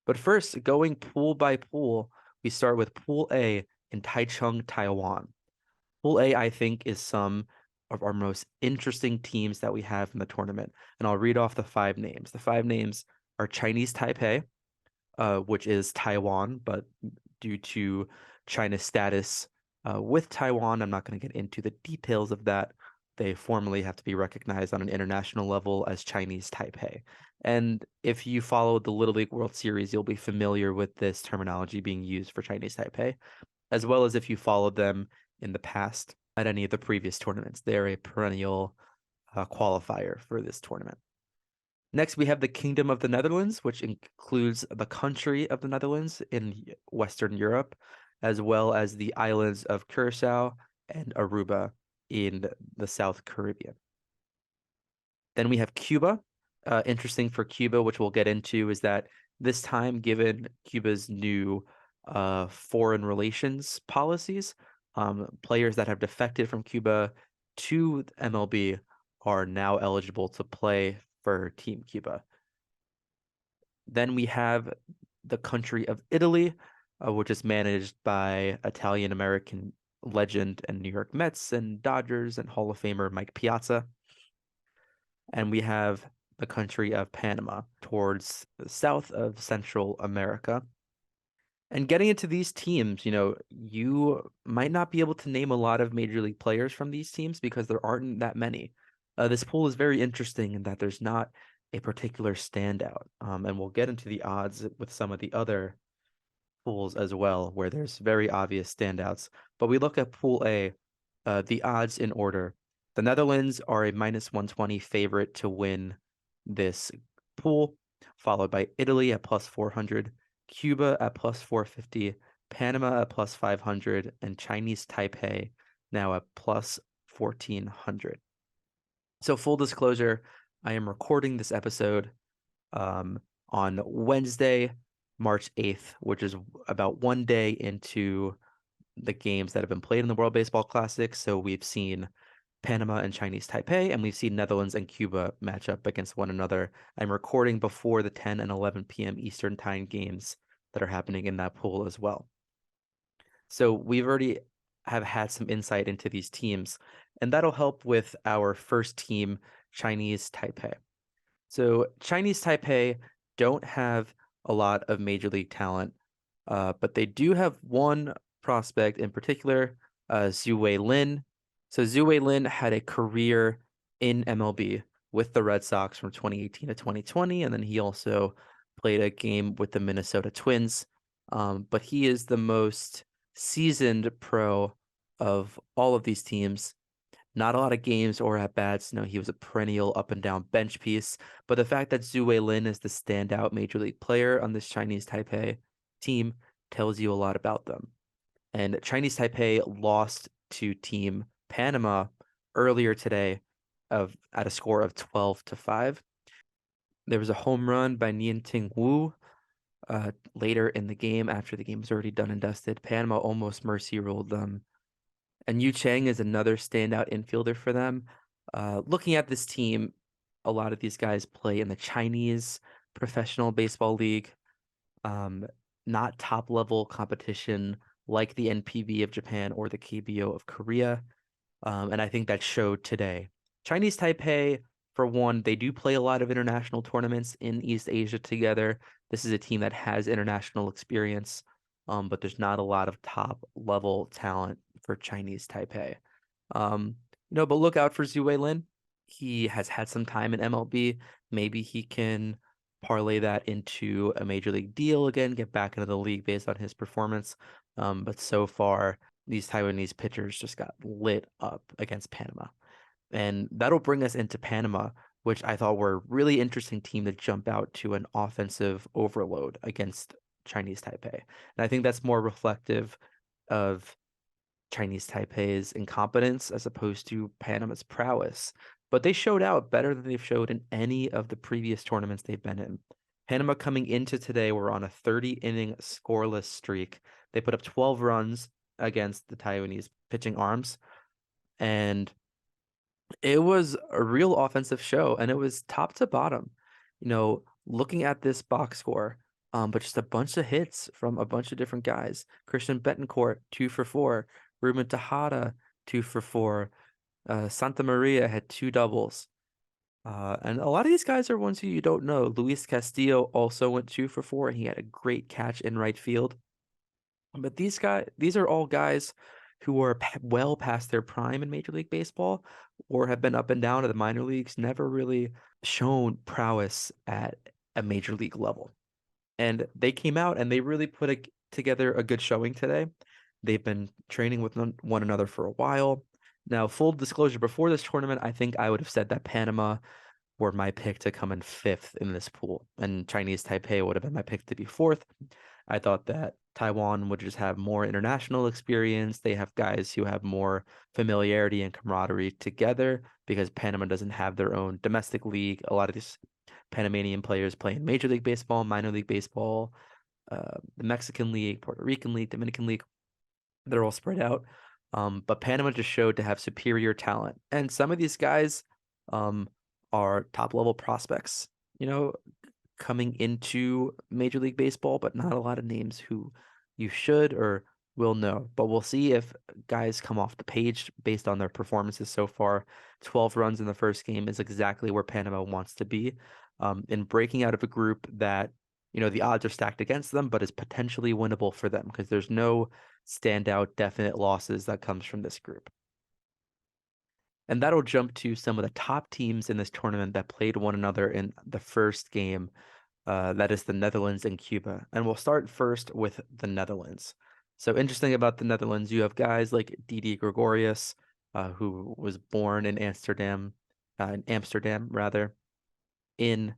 But first, going pool by pool, we start with Pool A in Taichung, Taiwan. Pool A, I think, is some of our most interesting teams that we have in the tournament. And I'll read off the five names. The five names are Chinese Taipei, which is Taiwan, but due to China's status with Taiwan, I'm not going to get into the details of that. They formally have to be recognized on an international level as Chinese Taipei. And if you follow the Little League World Series, you'll be familiar with this terminology being used for Chinese Taipei, as well as if you followed them in the past at any of the previous tournaments. They're a perennial qualifier for this tournament. Next, we have the Kingdom of the Netherlands, which includes the country of the Netherlands in Western Europe, as well as the islands of Curacao and Aruba in the South Caribbean. Then we have Cuba. Interesting for Cuba, which we'll get into, is that this time, given Cuba's new foreign relations policies, players that have defected from Cuba to MLB are now eligible to play for Team Cuba. Then we have the country of Italy, which is managed by Italian-American legend and New York Mets and Dodgers and Hall of Famer Mike Piazza. And we have the country of Panama towards the south of Central America. And getting into these teams, you might not be able to name a lot of major league players from these teams because there aren't that many. This pool is very interesting in that there's not a particular standout. And we'll get into the odds with some of the other pools as well, where there's very obvious standouts. But we look at Pool A, the odds in order. The Netherlands are a -120 favorite to win this pool, followed by Italy at +400, Cuba at +450, Panama at +500, and Chinese Taipei now at +1400. So full disclosure, I am recording this episode on Wednesday, March 8th, which is about one day into the games that have been played in the World Baseball Classic. So we've seen Panama and Chinese Taipei, and we've seen Netherlands and Cuba match up against one another. I'm recording before the 10 and 11 p.m. Eastern Time games that are happening in that pool as well. So we've already have had some insight into these teams, and that'll help with our first team, Chinese Taipei. So Chinese Taipei don't have a lot of major league talent, but they do have one prospect in particular, Tzu-Wei Lin. So Tzu-Wei Lin had a career in MLB with the Red Sox from 2018 to 2020, and then he also played a game with the Minnesota Twins. But he is the most seasoned pro of all of these teams. Not a lot of games or at-bats. He was a perennial up-and-down bench piece. But the fact that Tzu-Wei Lin is the standout major league player on this Chinese Taipei team tells you a lot about them. And Chinese Taipei lost to Team Panama earlier today at a score of 12-5. There was a home run by Nian-Ting Wu later in the game after the game was already done and dusted. Panama almost mercy ruled them. And Yu Chang is another standout infielder for them. Looking at this team, a lot of these guys play in the Chinese Professional Baseball League, not top-level competition like the NPB of Japan or the KBO of Korea. And I think that showed today. Chinese Taipei, for one, they do play a lot of international tournaments in East Asia together. This is a team that has international experience, but there's not a lot of top-level talent for Chinese Taipei. But look out for Tzu-Wei Lin. He has had some time in MLB. Maybe he can parlay that into a major league deal again, get back into the league based on his performance. But so far, these Taiwanese pitchers just got lit up against Panama. And that'll bring us into Panama, which I thought were a really interesting team to jump out to an offensive overload against Chinese Taipei. And I think that's more reflective of Chinese Taipei's incompetence as opposed to Panama's prowess. But they showed out better than they've showed in any of the previous tournaments they've been in. Panama coming into today were on a 30-inning scoreless streak. They put up 12 runs against the Taiwanese pitching arms, and it was a real offensive show, and it was top to bottom. Looking at this box score, But just a bunch of hits from a bunch of different guys. Christian Betancourt, 2 for 4. Ruben Tejada, 2 for 4. Santa Maria had 2 doubles. And a lot of these guys are ones who you don't know. Luis Castillo also went 2 for 4, and he had a great catch in right field. But these are all guys who are well past their prime in Major League Baseball or have been up and down to the minor leagues, never really shown prowess at a major league level. And they came out and they really together a good showing today. They've been training with one another for a while. Now, full disclosure, before this tournament, I think I would have said that Panama were my pick to come in fifth in this pool, and Chinese Taipei would have been my pick to be fourth. I thought that Taiwan would just have more international experience. They have guys who have more familiarity and camaraderie together because Panama doesn't have their own domestic league. A lot of these Panamanian players play in Major League Baseball, minor league baseball, the Mexican League, Puerto Rican League, Dominican League. They're all spread out. But Panama just showed to have superior talent. And some of these guys are top level prospects, you know, coming into Major League Baseball, but not a lot of names who you should or will know. But we'll see if guys come off the page based on their performances so far. 12 runs in the first game is exactly where Panama wants to be. In breaking out of a group that, the odds are stacked against them, but is potentially winnable for them because there's no standout definite losses that comes from this group. And that'll jump to some of the top teams in this tournament that played one another in the first game. That is the Netherlands and Cuba. And we'll start first with the Netherlands. So interesting about the Netherlands, you have guys like Didi Gregorius, who was born in Amsterdam rather, in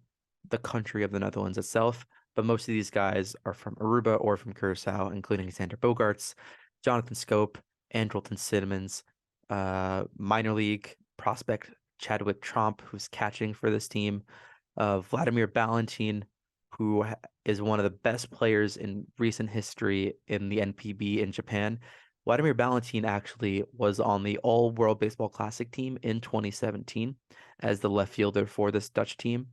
the country of the Netherlands itself. But most of these guys are from Aruba or from Curacao, including Xander Bogaerts, Jonathan Scope, Andrelton Simmons, minor league prospect Chadwick Tromp, who's catching for this team, Vladimir Ballantyne, who is one of the best players in recent history in the NPB in Japan. Vladimir Ballantyne actually was on the All-World Baseball Classic team in 2017 as the left fielder for this Dutch team.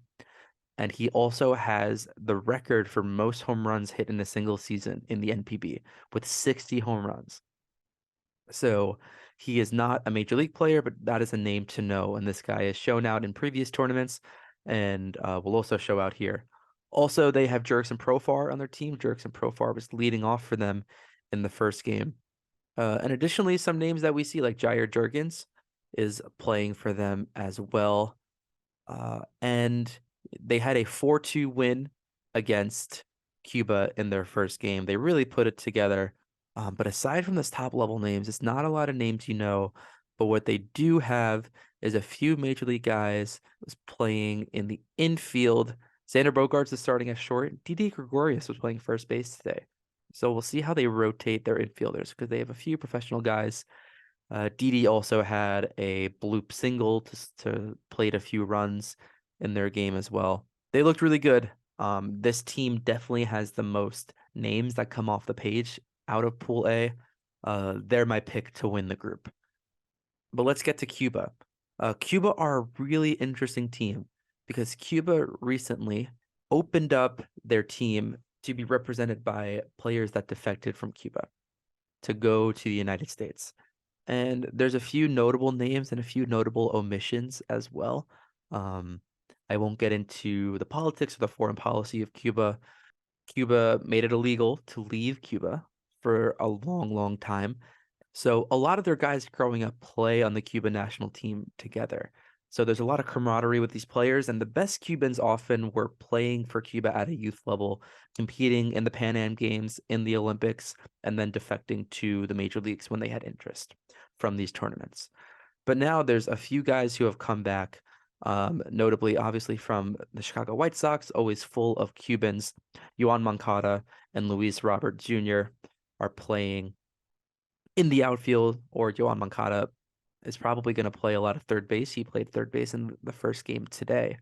And he also has the record for most home runs hit in a single season in the NPB with 60 home runs. So he is not a major league player, but that is a name to know. And this guy has shown out in previous tournaments and will also show out here. Also, they have Jurickson Profar on their team. Jurickson Profar was leading off for them in the first game. And additionally, some names that we see, like Jair Jurgens, is playing for them as well. And they had a 4-2 win against Cuba in their first game. They really put it together. But aside from this top level names, it's not a lot of names you know. But what they do have is a few major league guys was playing in the infield. Xander Bogaerts is starting at short. Didi Gregorius was playing first base today. So we'll see how they rotate their infielders because they have a few professional guys. Didi also had a bloop single to played a few runs in their game as well. They looked really good. This team definitely has the most names that come off the page out of Pool A. They're my pick to win the group. But let's get to Cuba. Cuba are a really interesting team because Cuba recently opened up their team to be represented by players that defected from Cuba to go to the United States. And there's a few notable names and a few notable omissions as well. I won't get into the politics or the foreign policy of Cuba. Cuba made it illegal to leave Cuba for a long, long time. So a lot of their guys growing up play on the Cuban national team together. So there's a lot of camaraderie with these players, and the best Cubans often were playing for Cuba at a youth level, competing in the Pan Am Games, in the Olympics, and then defecting to the major leagues when they had interest from these tournaments. But now there's a few guys who have come back, notably, obviously, from the Chicago White Sox, always full of Cubans. Yoan Moncada and Luis Robert Jr. are playing in the outfield, or Yoan Moncada is probably going to play a lot of third base. He played third base in the first game today.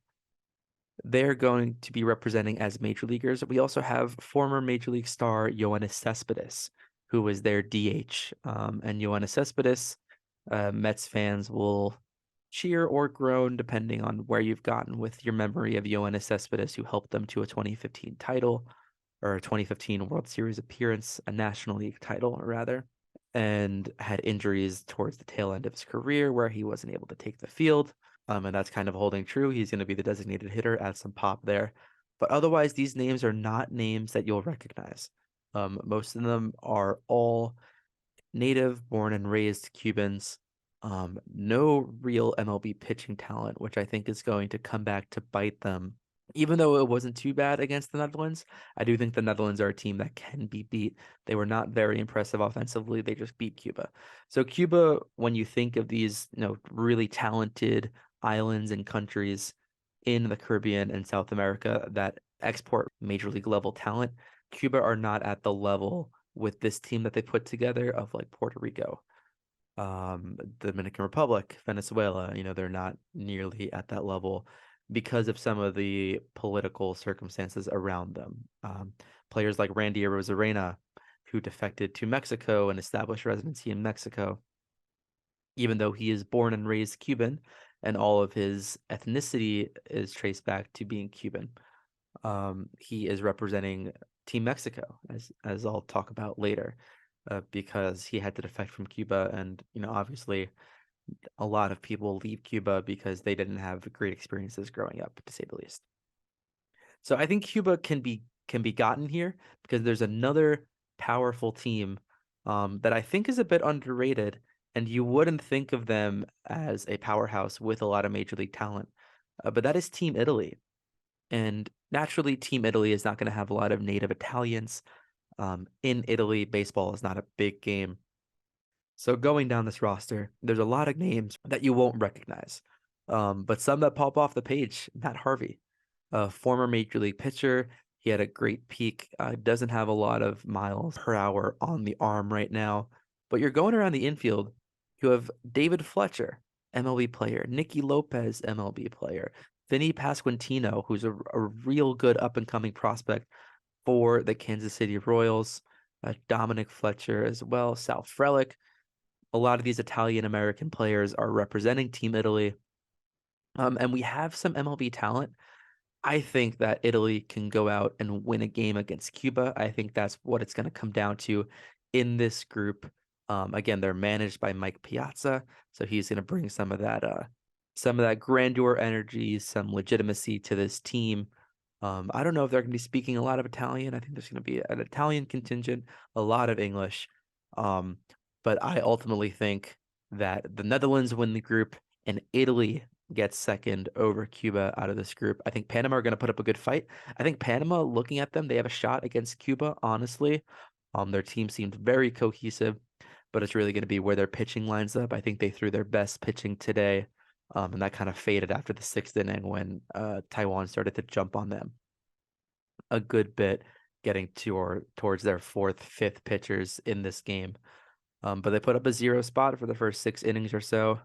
They're going to be representing as major leaguers. We also have former major league star Yoenis Cespedes, who was their DH. And Yoenis Cespedes, Mets fans will cheer or groan depending on where you've gotten with your memory of Yoenis Cespedes, who helped them to a 2015 title. or 2015 World Series appearance, a National League title, rather, and had injuries towards the tail end of his career where he wasn't able to take the field. And that's kind of holding true. He's going to be the designated hitter, add some pop there. But otherwise, these names are not names that you'll recognize. Most of them are all native, born and raised Cubans. No real MLB pitching talent, which I think is going to come back to bite them. Even though it wasn't too bad against the Netherlands, I do think the Netherlands are a team that can be beat. They were not very impressive offensively. They just beat Cuba. So Cuba, when you think of these, really talented islands and countries in the Caribbean and South America that export major league level talent, Cuba are not at the level with this team that they put together of like Puerto Rico, the Dominican Republic, Venezuela. They're not nearly at that level because of some of the political circumstances around them. Players like Randy Arozarena, who defected to Mexico and established residency in Mexico, even though he is born and raised Cuban and all of his ethnicity is traced back to being Cuban. He is representing Team Mexico, as I'll talk about later, because he had to defect from Cuba, and obviously, a lot of people leave Cuba because they didn't have great experiences growing up, to say the least. So I think Cuba can be gotten here because there's another powerful team that I think is a bit underrated, and you wouldn't think of them as a powerhouse with a lot of major league talent, but that is Team Italy. And naturally, Team Italy is not going to have a lot of native Italians. In Italy, baseball is not a big game. So going down this roster, there's a lot of names that you won't recognize. But some that pop off the page, Matt Harvey, a former major league pitcher. He had a great peak. Doesn't have a lot of miles per hour on the arm right now. But you're going around the infield. You have David Fletcher, MLB player, Nicky Lopez, MLB player, Vinnie Pasquantino, who's a real good up and coming prospect for the Kansas City Royals, Dominic Fletcher as well, Sal Frelick. A lot of these Italian American players are representing Team Italy. And we have some MLB talent. I think that Italy can go out and win a game against Cuba. I think that's what it's going to come down to in this group. Again, they're managed by Mike Piazza, so he's going to bring some of that grandeur energy, some legitimacy to this team. I don't know if they're going to be speaking a lot of Italian. I think there's going to be an Italian contingent, a lot of English. Um, but I ultimately think that the Netherlands win the group and Italy gets second over Cuba out of this group. I think Panama are going to put up a good fight. I think Panama, looking at them, they have a shot against Cuba, honestly. Their team seemed very cohesive, but it's really going to be where their pitching lines up. I think they threw their best pitching today, and that kind of faded after the sixth inning when Taiwan started to jump on them a good bit, getting towards their fourth, fifth pitchers in this game. But they put up a 0 spot for the first 6 innings or so.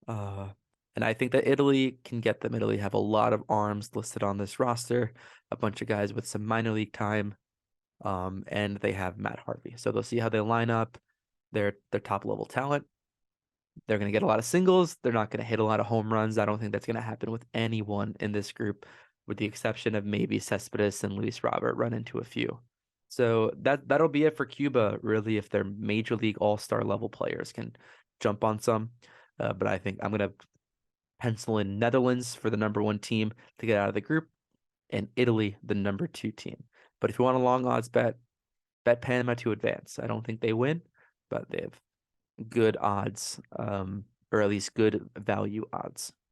And I think that Italy can get them. Italy have a lot of arms listed on this roster, a bunch of guys with some minor league time, and they have Matt Harvey. So they'll see how they line up. Their top level talent. They're going to get a lot of singles. They're not going to hit a lot of home runs. I don't think that's going to happen with anyone in this group, with the exception of maybe Cespedes and Luis Robert run into a few. So that'll be it for Cuba, really, if their major league all-star level players can jump on some. But I think I'm going to pencil in Netherlands for the #1 team to get out of the group, and Italy the #2 team. But if you want a long odds bet Panama to advance. I don't think they win, but they have good odds, or at least good value odds.